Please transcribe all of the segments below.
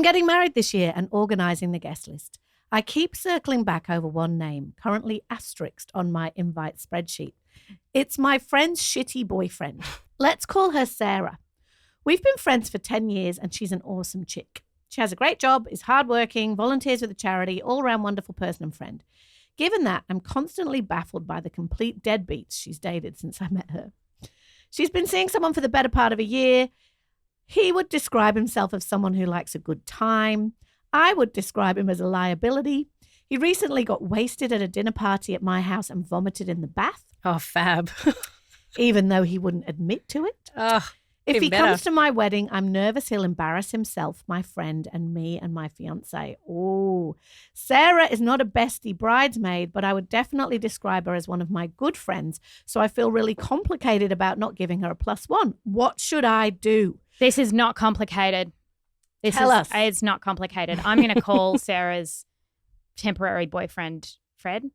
getting married this year and organising the guest list. I keep circling back over one name, currently asterisked on my invite spreadsheet. It's my friend's shitty boyfriend. Let's call her Sarah. We've been friends for 10 years and she's an awesome chick. She has a great job, is hardworking, volunteers with a charity, all-round wonderful person and friend. Given that, I'm constantly baffled by the complete deadbeats she's dated since I met her. She's been seeing someone for the better part of a year. He would describe himself as someone who likes a good time. I would describe him as a liability. He recently got wasted at a dinner party at my house and vomited in the bath. Oh, fab. Even though he wouldn't admit to it. If he comes to my wedding, I'm nervous he'll embarrass himself, my friend, and me and my fiancé. Oh, Sarah is not a bestie bridesmaid, but I would definitely describe her as one of my good friends. So I feel really complicated about not giving her a +1. What should I do? This is not complicated. Tell us. It's not complicated. I'm going to call Sarah's temporary boyfriend, Fred.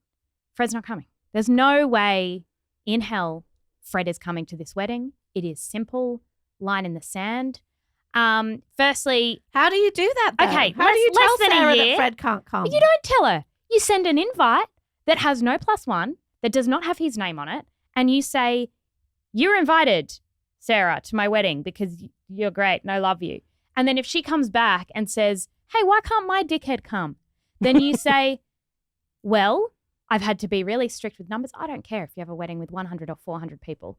Fred's not coming. There's no way in hell Fred is coming to this wedding. It is simple. Line in the sand. Firstly, how do you do that, though? Okay, how do you tell Sarah that Fred can't come? You don't tell her. You send an invite that has no +1, that does not have his name on it, and you say, you're invited, Sarah, to my wedding because you're great and I love you. And then if she comes back and says, hey, why can't my dickhead come? Then you say, well, I've had to be really strict with numbers. I don't care if you have a wedding with 100 or 400 people.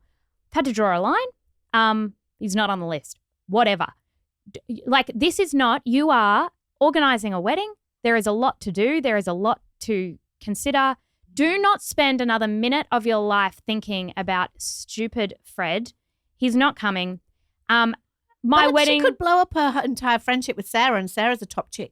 I've had to draw a line. He's not on the list. Whatever. Like, this is not, you are organising a wedding. There is a lot to do. There is a lot to consider. Do not spend another minute of your life thinking about stupid Fred. He's not coming. Wedding. She could blow up her entire friendship with Sarah, and Sarah's a top chick.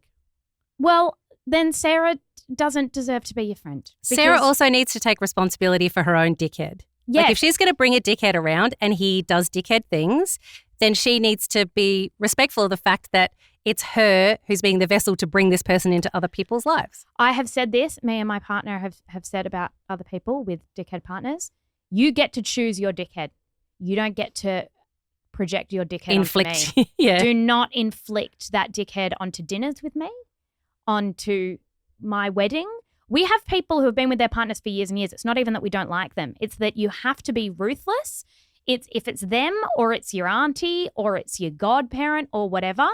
Well, then Sarah doesn't deserve to be your friend. Sarah also needs to take responsibility for her own dickhead. Yes. Like, if she's going to bring a dickhead around and he does dickhead things, then she needs to be respectful of the fact that it's her who's being the vessel to bring this person into other people's lives. I have said this, me and my partner have said about other people with dickhead partners. You get to choose your dickhead. You don't get to project your dickhead onto me. Yeah. Do not inflict that dickhead onto dinners with me, onto my wedding. We have people who have been with their partners for years and years. It's not even that we don't like them. It's that you have to be ruthless. If it's them or it's your auntie or it's your godparent or whatever.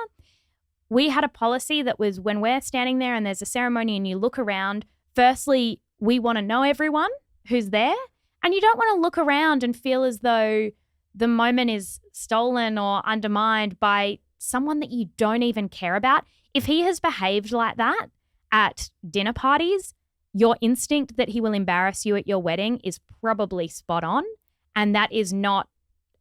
We had a policy that was when we're standing there and there's a ceremony and you look around, firstly, we want to know everyone who's there, and you don't want to look around and feel as though the moment is stolen or undermined by someone that you don't even care about. If he has behaved like that at dinner parties, your instinct that he will embarrass you at your wedding is probably spot on, and that is not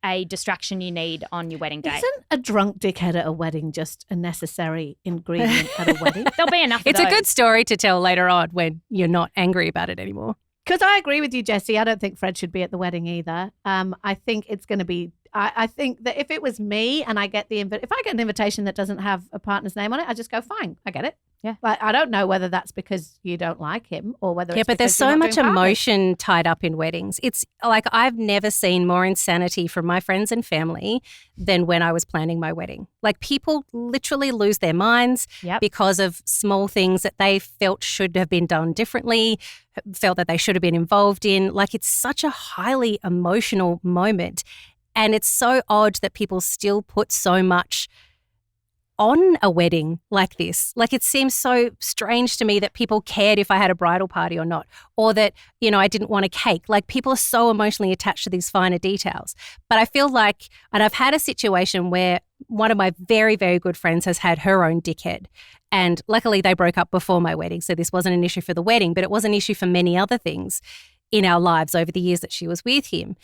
a distraction you need on your wedding day. Isn't a drunk dickhead at a wedding just a necessary ingredient at a wedding? There'll be enough of It's those. a good story to tell later on when you're not angry about it anymore. Because I agree with you, Jessie. I don't think Fred should be at the wedding either. I think it's going to be I think that if it was me and I get if I get an invitation that doesn't have a partner's name on it, I just go, fine, I get it. Yeah. But I don't know whether that's because you don't like him or whether it's but there's because you're so not much doing partners. emotion tied up in weddings. It's like I've never seen more insanity from my friends and family than when I was planning my wedding. Like, people literally lose their minds because of small things that they felt should have been done differently, felt that they should have been involved in. Like, it's such a highly emotional moment. And it's so odd that people still put so much on a wedding like this. Like, it seems so strange to me that people cared if I had a bridal party or not, or that, I didn't want a cake. Like, people are so emotionally attached to these finer details. But I feel like, and I've had a situation where one of my very, very good friends has had her own dickhead. And luckily they broke up before my wedding. So this wasn't an issue for the wedding, but it was an issue for many other things in our lives over the years that she was with him.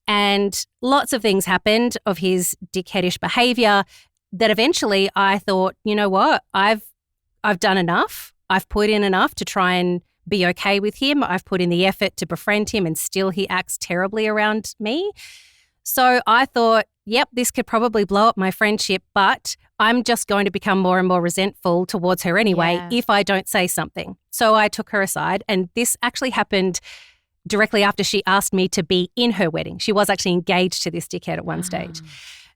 And lots of things happened of his dickheadish behaviour that eventually I thought, you know what, I've done enough. I've put in enough to try and be okay with him. I've put in the effort to befriend him, and still he acts terribly around me. So I thought, yep, this could probably blow up my friendship, but I'm just going to become more and more resentful towards her anyway if I don't say something. So I took her aside, and this actually happened directly after she asked me to be in her wedding. She was actually engaged to this dickhead at one stage.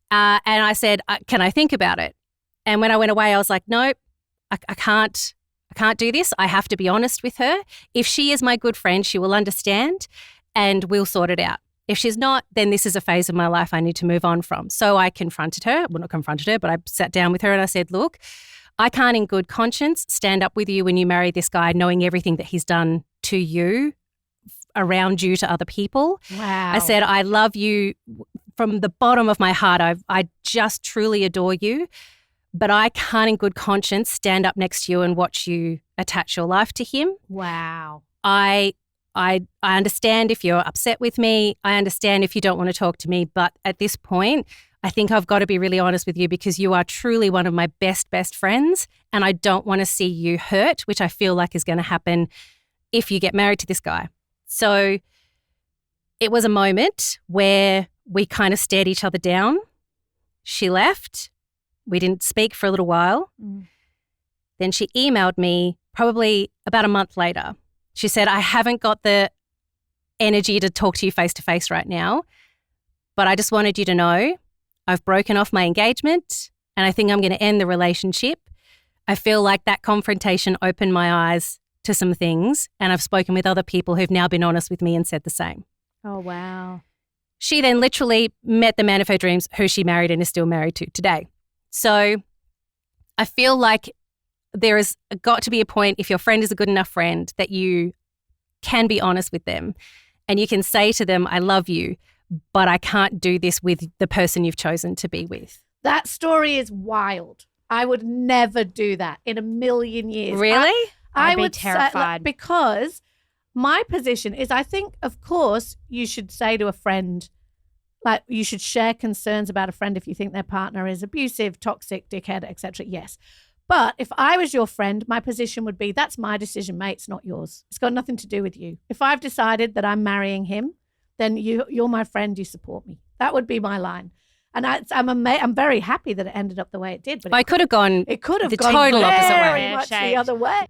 And I said, can I think about it? And when I went away, I was like, nope, I can't do this. I have to be honest with her. If she is my good friend, she will understand and we'll sort it out. If she's not, then this is a phase of my life I need to move on from. So I confronted her. Well, not confronted her, but I sat down with her and I said, look, I can't in good conscience stand up with you when you marry this guy knowing everything that he's done to you, around you, to other people. Wow. I said, I love you from the bottom of my heart. I just truly adore you, but I can't in good conscience stand up next to you and watch you attach your life to him. Wow. I understand if you're upset with me. I understand if you don't want to talk to me. But at this point, I think I've got to be really honest with you because you are truly one of my best friends. And I don't want to see you hurt, which I feel like is going to happen if you get married to this guy. So it was a moment where we kind of stared each other down. She left. We didn't speak for a little while. Then she emailed me probably about a month later. She said, I haven't got the energy to talk to you face to face right now, but I just wanted you to know I've broken off my engagement and I think I'm going to end the relationship. I feel like that confrontation opened my eyes to some things and I've spoken with other people who've now been honest with me and said the same. Oh, wow. She then literally met the man of her dreams who she married and is still married to today. So I feel like there has got to be a point, if your friend is a good enough friend, that you can be honest with them and you can say to them, I love you, but I can't do this with the person you've chosen to be with. That story is wild. I would never do that in a million years. Really? I I'd be would terrified. because my position is, I think, of course, you should say to a friend, like you should share concerns about a friend if you think their partner is abusive, toxic, dickhead, etc. Yes. But if I was your friend, my position would be, that's my decision, mate. It's not yours. It's got nothing to do with you. If I've decided that I'm marrying him, then you're my friend. You support me. That would be my line. And I'm very happy that it ended up the way it did. But I could have gone the total opposite way. very much the other way.